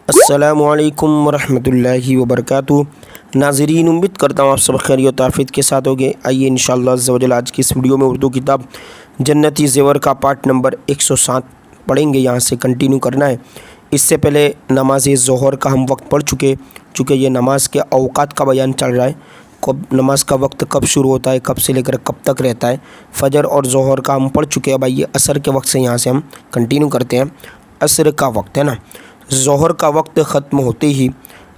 अस्सलामुअलैकुम वरहमतुल्लाहि वबरकातुहू। नाज़रीन, उम्मीद करता हूँ आप सब खैरियत आफियत के साथ होंगे। आइए इंशाअल्लाह अज़्ज़ा वजल आज की इस वीडियो में उर्दू किताब जन्नती ज़ेवर का पार्ट नंबर 107 पढ़ेंगे। यहाँ से कंटिन्यू करना है। इससे पहले नमाज ज़ोहर का हम वक्त पढ़ चूँकि ये नमाज के औकात का बयान चल रहा है। कब नमाज का वक्त कब शुरू होता है, कब से लेकर कब तक रहता है। फ़जर और ज़ोहर का हम पढ़ चुके हैं। अब आइए असर के वक्त से यहाँ से हम कंटिन्यू करते हैं। असर का वक्त है ना, ज़ोहर का वक्त ख़त्म होते ही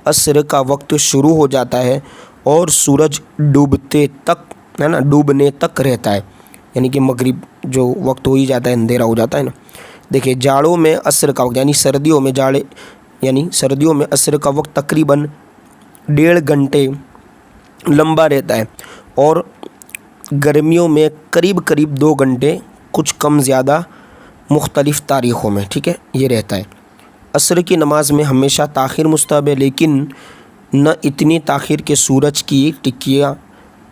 असर का वक्त शुरू हो जाता है और सूरज डूबते तक है ना, डूबने तक रहता है। यानी कि मगरिब जो वक्त हो ही जाता है, अंधेरा हो जाता है ना। देखिए, जाड़ों में असर का वक्त यानी सर्दियों में असर का वक्त तकरीबन 1.5 घंटे लंबा रहता है और गर्मियों में करीब करीब 2 घंटे कुछ कम ज़्यादा मुख्तलिफ़ तारीख़ों में, ठीक है, ये रहता है। असर की नमाज में हमेशा ताख़ीर मुस्तहब है, लेकिन न इतनी ताख़ीर के सूरज की टिकिया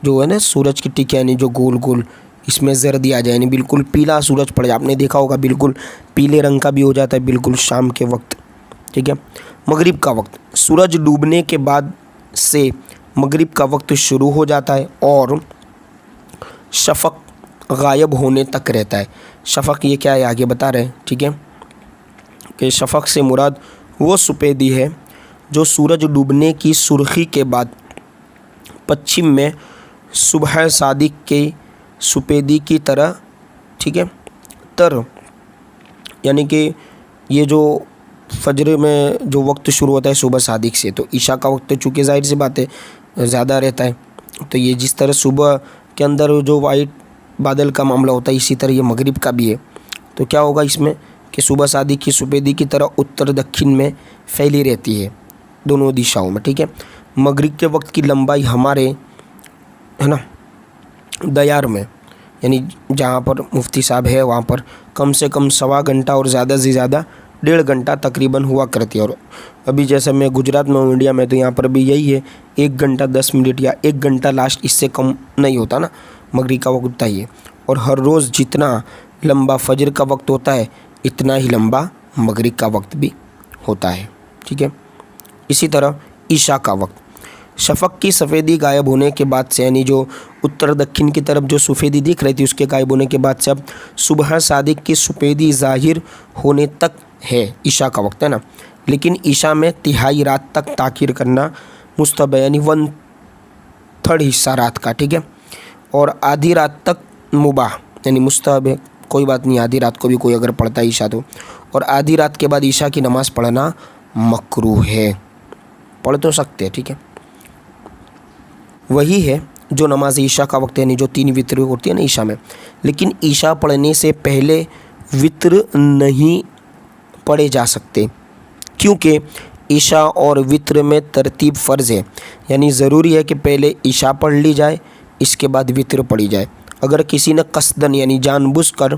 जो है ना, सूरज की टिकिया यानी जो गोल गोल इसमें जर्दी आ जाए, यानी बिल्कुल पीला सूरज पड़ जाए। आपने देखा होगा बिल्कुल पीले रंग का भी हो जाता है बिल्कुल शाम के वक्त, ठीक है। मगरिब का वक्त, सूरज डूबने के बाद से मगरिब का वक्त शुरू हो जाता है और शफ़क़ गायब होने तक रहता है। शफ़क़ ये क्या है आगे बता रहे हैं, ठीक है, कि शफ़क़ से मुराद वो सफ़ेदी है जो सूरज डूबने की सुर्खी के बाद पश्चिम में सुबह सादिक के सफ़ेदी की तरह, ठीक है, यानी कि ये जो फजर में जो वक्त शुरू होता है सुबह सादिक से, तो ईशा का वक्त चूँकि ज़ाहिर सी बात है ज़्यादा रहता है। तो ये जिस तरह सुबह के अंदर जो वाइट बादल का मामला होता है, इसी तरह ये मगरिब का भी है। तो क्या होगा इसमें कि सुबह सादिक की सफ़ेदी की तरह उत्तर दक्षिण में फैली रहती है दोनों दिशाओं में, ठीक है। मगरिब के वक्त की लंबाई हमारे है ना दयार में, यानी जहाँ पर मुफ्ती साहब है वहाँ पर कम से कम 1.25 घंटा और ज़्यादा से ज़्यादा 1.5 घंटा तकरीबन हुआ करती है। और अभी जैसे मैं गुजरात में हूँ, इंडिया में, तो यहाँ पर भी यही है, 1 घंटा 10 मिनट या 1 घंटा लास्ट, इससे कम नहीं होता ना मगरिब का वक्त होता ही है। और हर रोज़ जितना लंबा फजर का वक्त होता है इतना ही लंबा मगरिब का वक्त भी होता है, ठीक है। इसी तरह ईशा का वक्त, शफ़क़ की सफ़ेदी गायब होने के बाद से, यानी जो उत्तर दक्षिण की तरफ जो सफ़ेदी दिख रही थी उसके गायब होने के बाद से अब सुबह सादिक की सफ़ेदी ज़ाहिर होने तक है ईशा का वक्त, है ना। लेकिन ईशा में तिहाई रात तक ताख़ीर करना मुस्तहब है, यानी 1/3 हिस्सा रात का, ठीक है। और आधी रात तक मुबाह यानी मुस्तहब है, कोई बात नहीं, आधी रात को भी कोई अगर पढ़ता है ईशा तो। और आधी रात के बाद ईशा की नमाज़ पढ़ना मकरूह है, पढ़ तो सकते हैं, ठीक है। वही है जो नमाज ईशा का वक्त है, यानी जो 3 वित्र होती है ना ईशा में। लेकिन ईशा पढ़ने से पहले वित्र नहीं पढ़े जा सकते, क्योंकि ईशा और वित्र में तरतीब फ़र्ज़ है, यानी ज़रूरी है कि पहले ईशा पढ़ ली जाए, इसके बाद वित्र पढ़ी जाए। अगर किसी ने कसदन यानी जानबूझकर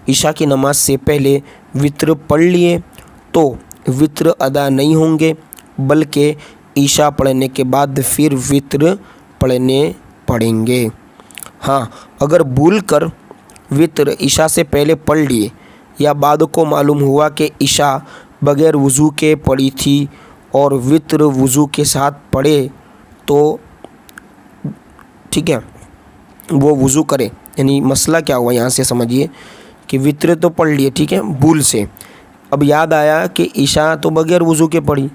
ईशा की नमाज से पहले वित्र पढ़ लिए तो वित्र अदा नहीं होंगे, बल्कि ईशा पढ़ने के बाद फिर वित्र पढ़ने पड़ेंगे। हाँ, अगर भूल कर वित्र ईशा से पहले पढ़ लिए या बाद को मालूम हुआ कि ईशा बग़ैर वज़ू के पड़ी थी और वित्र वज़ू के साथ पढ़े, तो ठीक है, वो वज़ू करे। यानी मसला क्या हुआ यहाँ से समझिए कि वित्र तो पढ़ लिए, ठीक है, भूल से, अब याद आया कि ईशा तो बग़ैर वज़ू के पढ़ी,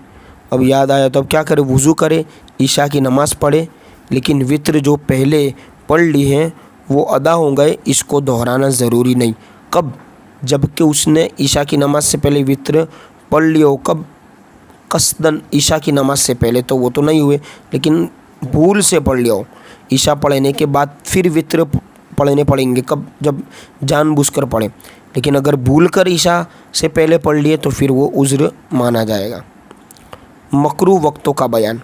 अब याद आया तो अब क्या करे, वज़ू करे, ईशा की नमाज़ पढ़े, लेकिन वित्र जो पहले पढ़ ली हैं वो अदा हो गए, इसको दोहराना ज़रूरी नहीं। कब? जबकि उसने ईशा की नमाज़ से पहले वित्र पढ़ लिया हो, कब? कसदन ईशा की नमाज़ से पहले, तो वो तो नहीं हुए, लेकिन भूल से पढ़ लिया हो। ईशा पढ़ने के बाद फिर वित्र पढ़ने पड़ेंगे, कब? जब जानबूझकर पढ़े। लेकिन अगर भूल कर ईशा से पहले पढ़ लिए तो फिर वो उज़्र माना जाएगा। मकरूह वक्तों का बयान,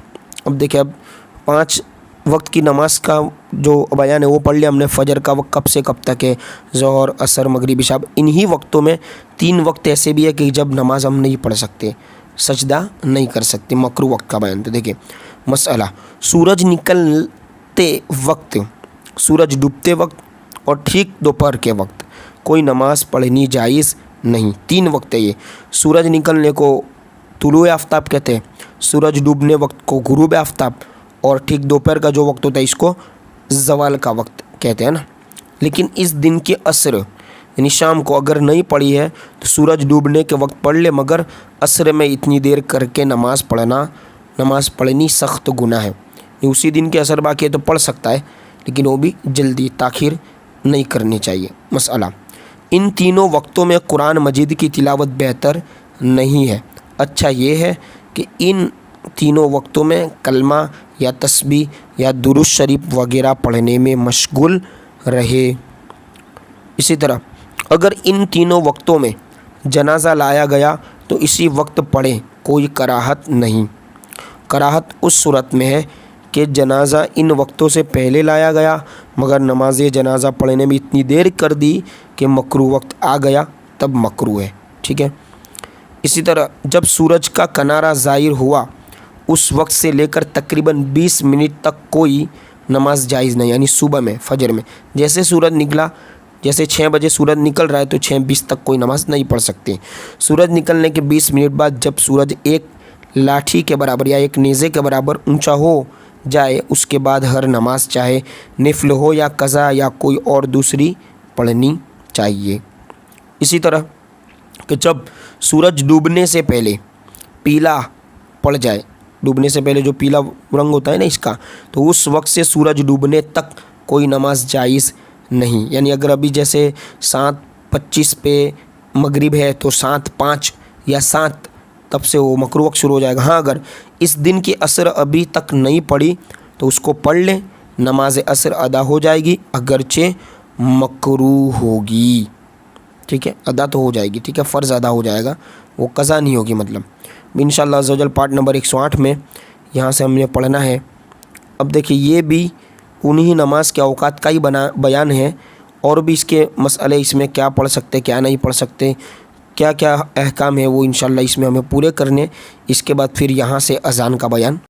अब देखिए, अब 5 वक्त की नमाज का जो बयान है वो पढ़ लिया हमने। फ़जर का वक्त कब से कब तक है, ज़ोहर, असर, मगरिब, इशा। इन्हीं वक्तों में 3 वक्त ऐसे भी है कि जब नमाज हम नहीं पढ़ सकते, सजदा नहीं कर सकते, मकरूह वक्त का बयान। तो देखिए मसला, सूरज निकलते वक्त, सूरज डूबते वक्त और ठीक दोपहर के वक्त कोई नमाज़ पढ़नी जायज़ नहीं। 3 वक्त है ये। सूरज निकलने को तुलुए आफ्ताब कहते हैं, सूरज डूबने वक्त को गुरूब आफ्ताब, और ठीक दोपहर का जो वक्त होता है इसको ज़वाल का वक्त कहते हैं ना। लेकिन इस दिन के असर यानी शाम को अगर नहीं पढ़ी है तो सूरज डूबने के वक्त पढ़ ले, मगर असर में इतनी देर करके नमाज़ पढ़नी सख्त गुनाह है। उसी दिन के असर बाकी है तो पढ़ सकता है, लेकिन वो भी जल्दी ताख़ीर नहीं करनी चाहिए। मसला, इन तीनों वक्तों में कुरान मजीद की तिलावत बेहतर नहीं है। अच्छा ये है कि इन तीनों वक्तों में कलमा या तस्बीह या दुरूद शरीफ वगैरह पढ़ने में मशगूल रहे। इसी तरह अगर इन तीनों वक्तों में जनाज़ा लाया गया तो इसी वक्त पढ़े, कोई कराहत नहीं। कराहत उस सूरत में है कि जनाज़ा इन वक्तों से पहले लाया गया मगर नमाज जनाज़ा पढ़ने में इतनी देर कर दी कि मकरू वक्त आ गया, तब मकरू है। ठीक है। इसी तरह जब सूरज का किनारा ज़ाहिर हुआ उस वक्त से लेकर तकरीबन 20 मिनट तक कोई नमाज जायज़ नहीं, यानी सुबह में फजर में जैसे सूरज निकला, जैसे 6 बजे सूरज निकल रहा है तो 6:20 तक कोई नमाज नहीं पढ़ सकते। सूरज निकलने के 20 मिनट बाद जब सूरज एक लाठी के बराबर या एक नेज़े के बराबर ऊंचा हो जाए उसके बाद हर नमाज चाहे निफल हो या कज़ा या कोई और दूसरी पढ़नी चाहिए। इसी तरह कि जब सूरज डूबने से पहले पीला पड़ जाए, डूबने से पहले जो पीला रंग होता है ना इसका, तो उस वक्त से सूरज डूबने तक कोई नमाज जायज़ नहीं। यानी अगर अभी जैसे 7:25 पे मगरिब है तो 7:05 या 7 तब से वो मकरू वक्त शुरू हो जाएगा। हाँ, अगर इस दिन की असर अभी तक नहीं पड़ी तो उसको पढ़ लें, नमाज असर अदा हो जाएगी, अगरचे मकरू होगी। ठीक है, अदा तो हो जाएगी, ठीक है, फ़र्ज़ अदा हो जाएगा, वो कज़ा नहीं होगी। मतलब इंशाअल्लाह अज़्ज़ा वजल पार्ट नंबर 108 में यहाँ से हमने पढ़ना है। अब देखिए ये भी उन्हीं नमाज के औकात का ही बयान है, और भी इसके मसले इसमें क्या पढ़ सकते क्या नहीं पढ़ सकते, क्या क्या अहकाम है वो इंशाअल्लाह इसमें हमें पूरे करने। इसके बाद फिर यहाँ से अज़ान का बयान